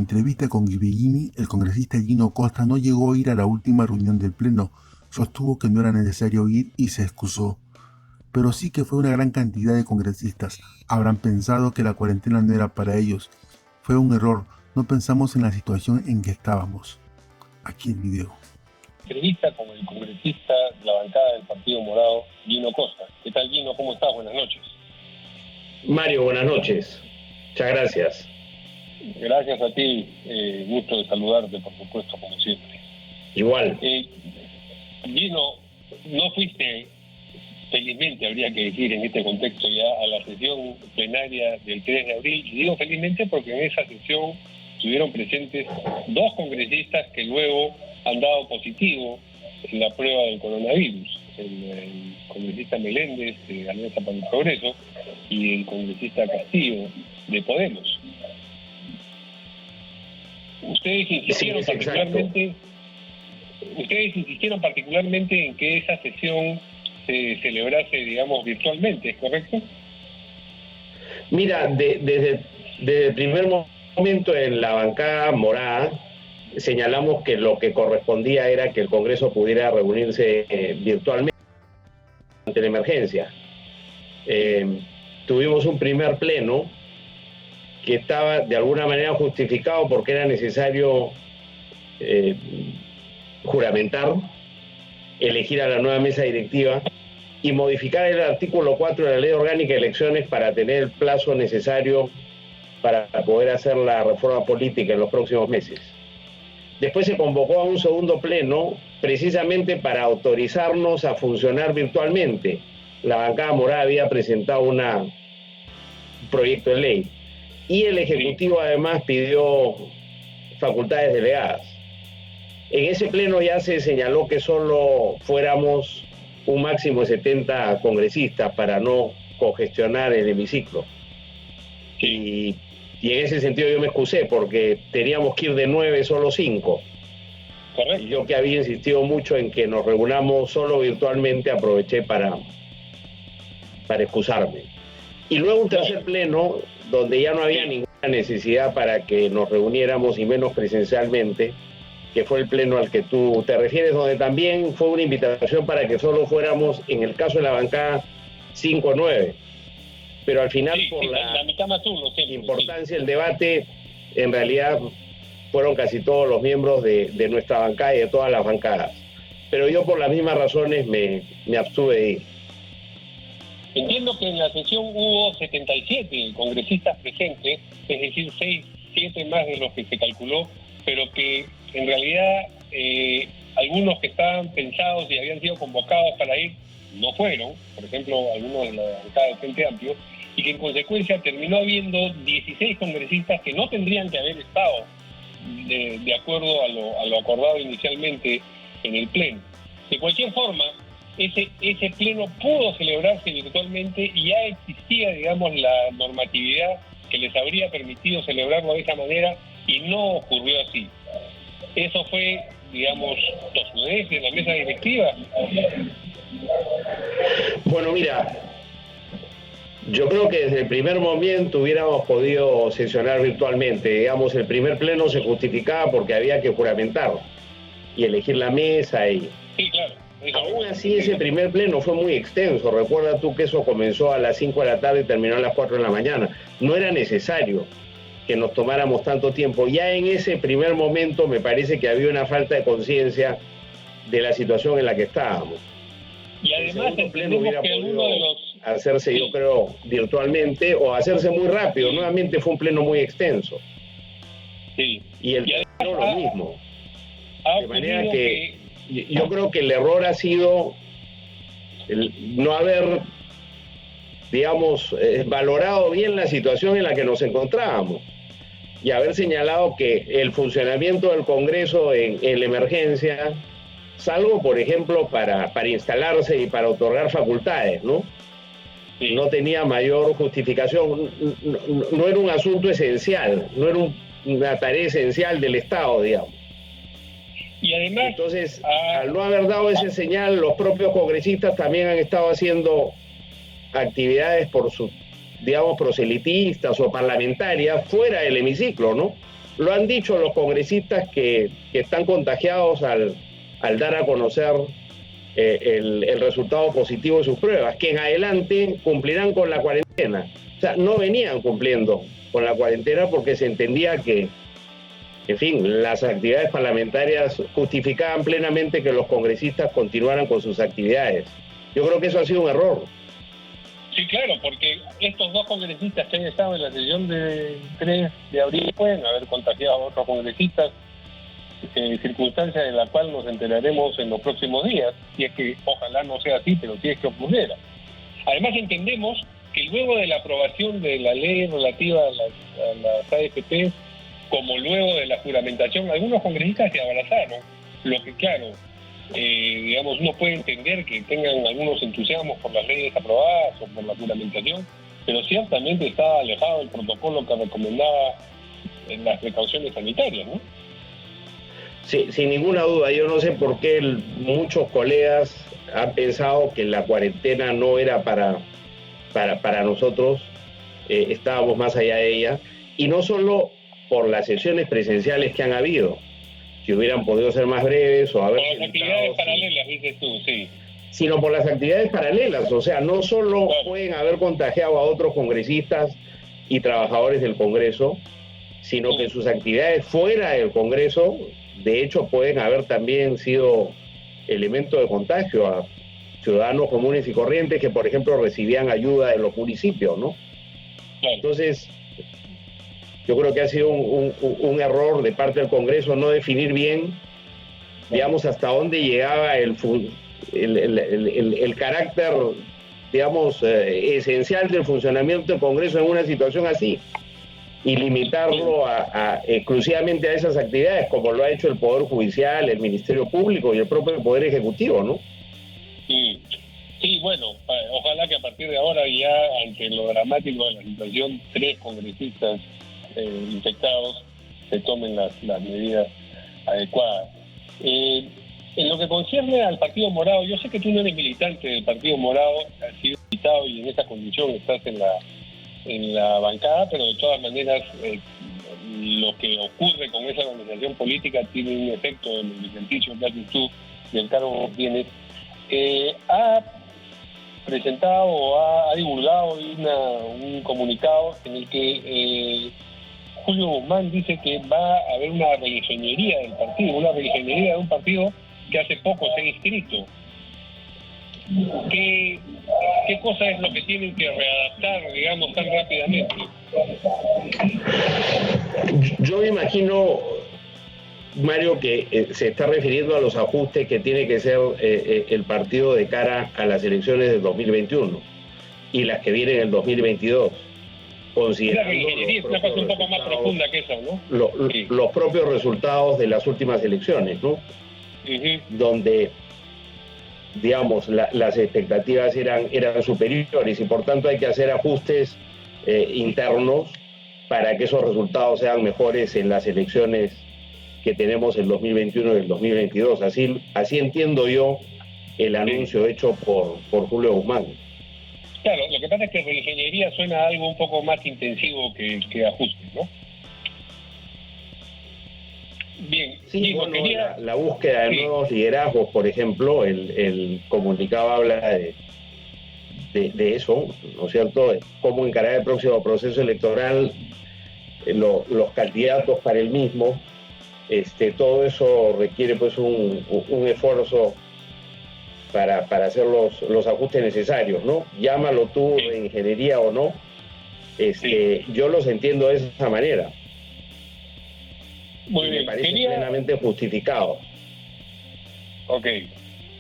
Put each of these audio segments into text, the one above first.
entrevista con Guiberini, el congresista Gino Costa no llegó a ir a la última reunión del Pleno, sostuvo que no era necesario ir y se excusó. Pero sí que fue una gran cantidad de congresistas. Habrán pensado que la cuarentena no era para ellos. Fue un error, no pensamos en la situación en que estábamos. Aquí el video. Entrevista con el congresista de la bancada del Partido Morado, Gino Costa. ¿Qué tal, Gino? ¿Cómo estás? Buenas noches. Mario, buenas noches. Muchas gracias. Gracias a ti. Gusto de saludarte, por supuesto, como siempre. Igual. Gino, no fuiste, felizmente habría que decir en este contexto ya, a la sesión plenaria del 3 de abril. Y digo felizmente porque en esa sesión estuvieron presentes dos congresistas que luego han dado positivo en la prueba del coronavirus. El congresista Meléndez de Alianza para el Progreso y el congresista Castillo de Podemos. Ustedes insistieron particularmente en que esa sesión se celebrase, digamos, virtualmente, ¿es correcto? Mira, desde el primer momento en la bancada morada señalamos que lo que correspondía era que el Congreso pudiera reunirse virtualmente ante la emergencia. Tuvimos un primer pleno que estaba de alguna manera justificado porque era necesario juramentar, elegir a la nueva mesa directiva y modificar el artículo 4 de la Ley Orgánica de Elecciones para tener el plazo necesario para poder hacer la reforma política en los próximos meses. Después se convocó a un segundo pleno precisamente para autorizarnos a funcionar virtualmente. La bancada morada había presentado un proyecto de ley y el Ejecutivo además pidió facultades delegadas. En ese pleno ya se señaló que solo fuéramos un máximo de 70 congresistas para no congestionar el hemiciclo. Y en ese sentido yo me excusé porque teníamos que ir de 9 solo 5. Correcto. Y yo, que había insistido mucho en que nos reunamos solo virtualmente, aproveché para excusarme. Y luego un tercer pleno donde ya no había ninguna necesidad para que nos reuniéramos y menos presencialmente, que fue el pleno al que tú te refieres, donde también fue una invitación para que solo fuéramos, en el caso de la bancada, 5 o 9. Pero al final, por la mitad más uno, importancia del debate, en realidad fueron casi todos los miembros de nuestra bancada y de todas las bancadas. Pero yo, por las mismas razones, me abstuve de ir. Entiendo que en la sesión hubo 77 congresistas presentes, es decir, 7 más de los que se calculó, pero que en realidad algunos que estaban pensados y habían sido convocados para ir no fueron, por ejemplo, algunos de la bancada del Frente Amplio, y que en consecuencia terminó habiendo 16 congresistas que no tendrían que haber estado de acuerdo a lo acordado inicialmente en el pleno. De cualquier forma, ese pleno pudo celebrarse virtualmente y ya existía, digamos, la normatividad que les habría permitido celebrarlo de esa manera y no ocurrió así. Eso fue, digamos, tosudez de la mesa directiva. Bueno, mira, yo creo que desde el primer momento hubiéramos podido sesionar virtualmente. Digamos, el primer pleno se justificaba porque había que juramentar y elegir la mesa. Sí, claro. Aún así, ese primer pleno fue muy extenso. Recuerda tú que eso comenzó a las 5 de la tarde y terminó a las 4 de la mañana. No era necesario que nos tomáramos tanto tiempo. Ya en ese primer momento me parece que había una falta de conciencia de la situación en la que estábamos. Y además el pleno hubiera podido hacerse, yo creo, virtualmente o hacerse muy rápido. Nuevamente fue un pleno muy extenso. Sí. Y el pleno lo mismo. De manera que yo creo que el error ha sido no haber, digamos, valorado bien la situación en la que nos encontrábamos y haber señalado que el funcionamiento del Congreso en la emergencia, salvo, por ejemplo, para instalarse y para otorgar facultades, ¿no? Sí. No tenía mayor justificación, no era un asunto esencial, no era una tarea esencial del Estado, digamos. Y además, entonces, al no haber dado ese señal, los propios congresistas también han estado haciendo actividades por sus, digamos, proselitistas o parlamentarias fuera del hemiciclo, ¿no? lo han dicho los congresistas que están contagiados al dar a conocer el resultado positivo de sus pruebas, que en adelante cumplirán con la cuarentena. O sea, no venían cumpliendo con la cuarentena porque se entendía que, en fin, las actividades parlamentarias justificaban plenamente que los congresistas continuaran con sus actividades. Yo creo que eso ha sido un error. Sí, claro, porque estos dos congresistas que han estado en la sesión de 3 de abril pueden haber contagiado a otros congresistas, circunstancia en la cual nos enteraremos en los próximos días, y es que ojalá no sea así, pero sí es que ocurriera. Además entendemos que luego de la aprobación de la ley relativa a las AFP, como luego de la juramentación, algunos congresistas se abrazaron, lo que claro, digamos, uno puede entender que tengan algunos entusiasmos por las leyes aprobadas o por la juramentación, pero ciertamente está alejado del protocolo que recomendaba en las precauciones sanitarias, ¿no? Sí, sin ninguna duda. Yo no sé por qué muchos colegas han pensado que la cuarentena no era para nosotros, estábamos más allá de ella, y no solo por las sesiones presenciales que han habido, que hubieran podido ser más breves o haber... Por las actividades paralelas, dices tú, sí. Sino por las actividades paralelas, o sea, no solo pueden haber contagiado a otros congresistas y trabajadores del Congreso, sino que sus actividades fuera del Congreso, de hecho, pueden haber también sido elemento de contagio a ciudadanos comunes y corrientes que, por ejemplo, recibían ayuda de los municipios, ¿no? Entonces, yo creo que ha sido un error de parte del Congreso no definir bien, digamos, hasta dónde llegaba el carácter, digamos, esencial del funcionamiento del Congreso en una situación así, y limitarlo exclusivamente a esas actividades, como lo ha hecho el Poder Judicial, el Ministerio Público y el propio Poder Ejecutivo, ¿no? Sí, bueno, ojalá que a partir de ahora ya, ante lo dramático de la situación, 3 congresistas infectados se tomen las medidas adecuadas. En lo que concierne al Partido Morado, yo sé que tú no eres militante del Partido Morado, has sido invitado y en esa condición estás en la bancada, pero de todas maneras lo que ocurre con esa organización política tiene un efecto en el ejercicio que haces tú del cargo que tienes. Ha presentado o ha divulgado un comunicado en el que Julio Guzmán dice que va a haber una reingeniería del partido, una reingeniería de un partido que hace poco se ha inscrito. ¿Qué cosa es lo que tienen que readaptar, digamos, tan rápidamente? Yo me imagino, Mario, que se está refiriendo a los ajustes que tiene que hacer el partido de cara a las elecciones del 2021 y las que vienen en el 2022. Considerando la ingeniería es una cosa un poco más profunda que eso, ¿no? Los propios resultados de las últimas elecciones, ¿no? Donde, digamos, las expectativas eran superiores y por tanto hay que hacer ajustes internos para que esos resultados sean mejores en las elecciones que tenemos el 2021 y el 2022. Así entiendo yo el anuncio hecho por Julio Guzmán. Claro, lo que pasa es que reingeniería suena a algo un poco más intensivo que ajuste, ¿no? Bien, sí, digo, bueno, la búsqueda de nuevos liderazgos, por ejemplo, el comunicado habla de eso, ¿no es cierto? De cómo encarar el próximo proceso electoral, los candidatos para el mismo. Todo eso requiere pues un esfuerzo para hacer los ajustes necesarios, ¿no? Llámalo tú de ingeniería o no, yo los entiendo de esa manera. Muy bien. Me parece plenamente justificado. Ok.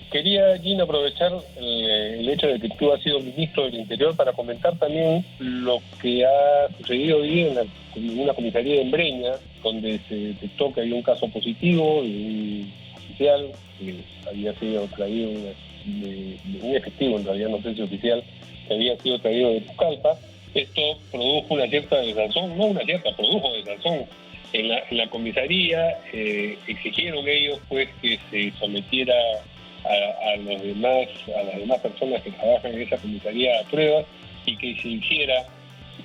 Quería, Gino, aprovechar el hecho de que tú has sido ministro del Interior para comentar también lo que ha sucedido hoy en una comisaría de Breña, donde se detectó que había un caso positivo de un oficial que había sido traído de un efectivo, en realidad no sé si oficial, que había sido traído de Pucallpa. Esto produjo una cierta desazón, produjo desazón en la comisaría. Exigieron ellos pues que se sometiera a las demás personas que trabajan en esa comisaría a pruebas y que se hiciera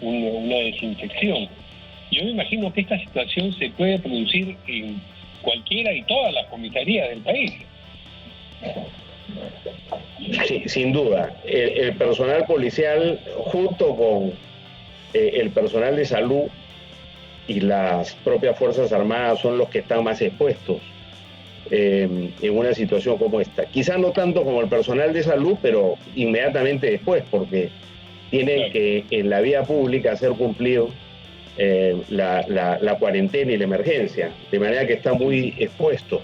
una desinfección. Yo me imagino que esta situación se puede producir en cualquiera y todas las comisarías del país. Sí, sin duda. El personal policial, junto con el personal de salud y las propias Fuerzas Armadas, son los que están más expuestos en una situación como esta. Quizás no tanto como el personal de salud, pero inmediatamente después, porque tienen que en la vía pública hacer cumplir la cuarentena y la emergencia, de manera que están muy expuestos.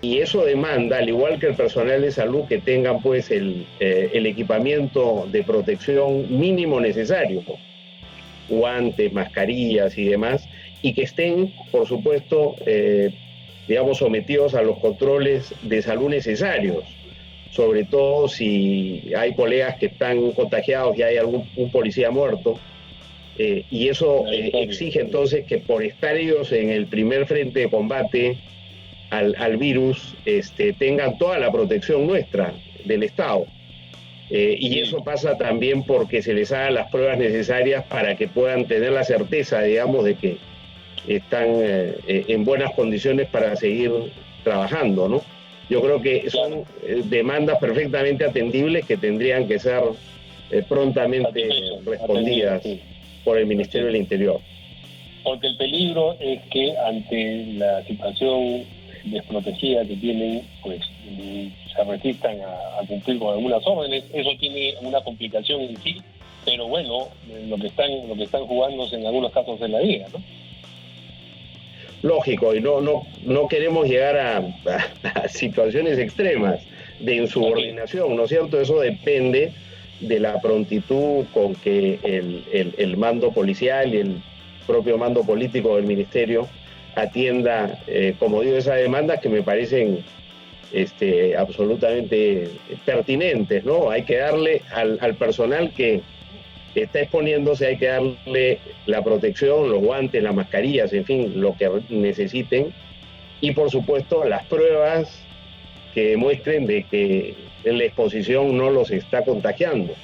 Y eso demanda, al igual que el personal de salud, que tengan pues el equipamiento de protección mínimo necesario, guantes, mascarillas y demás, y que estén, por supuesto, digamos, sometidos a los controles de salud necesarios, sobre todo si hay colegas que están contagiados y hay un policía muerto, y eso exige entonces que por estar ellos en el primer frente de combate al virus, tengan toda la protección nuestra del Estado. Y eso pasa también porque se les hagan las pruebas necesarias para que puedan tener la certeza, digamos, de que están en buenas condiciones para seguir trabajando, ¿no? Yo creo que son demandas perfectamente atendibles que tendrían que ser prontamente respondidas por el Ministerio del Interior. Porque el peligro es que ante la situación desprotegida que tienen, pues se resistan a cumplir con algunas órdenes. Eso tiene una complicación en sí, pero bueno, lo que están jugándose en algunos casos es la vida, ¿no? Lógico, y no queremos llegar a situaciones extremas de insubordinación, ¿no es cierto? Eso depende de la prontitud con que el mando policial y el propio mando político del ministerio atienda, como digo, esas demandas que me parecen absolutamente pertinentes, ¿no? Hay que darle al personal que está exponiéndose, hay que darle la protección, los guantes, las mascarillas, en fin, lo que necesiten, y por supuesto las pruebas que demuestren de que la exposición no los está contagiando.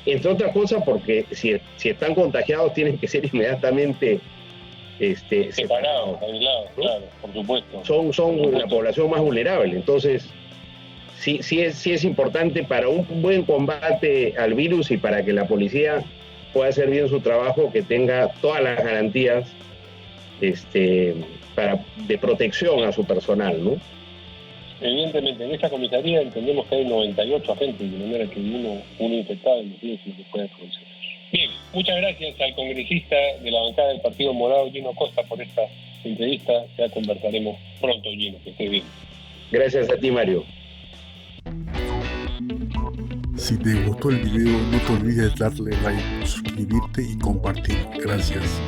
Entre otras cosas porque si están contagiados tienen que ser inmediatamente separados, aislados, ¿no? Claro, por supuesto. Son la población más vulnerable, entonces sí es importante para un buen combate al virus y para que la policía pueda hacer bien su trabajo, que tenga todas las garantías de protección a su personal, ¿no? Evidentemente, en esta comisaría entendemos que hay 98 agentes, de manera que uno infectado, imagínense lo que puede producir. Bien, muchas gracias al congresista de la bancada del Partido Morado, Gino Costa, por esta entrevista. Ya conversaremos pronto, Gino, que esté bien. Gracias a ti, Mario. Si te gustó el video, no te olvides darle like, suscribirte y compartir. Gracias.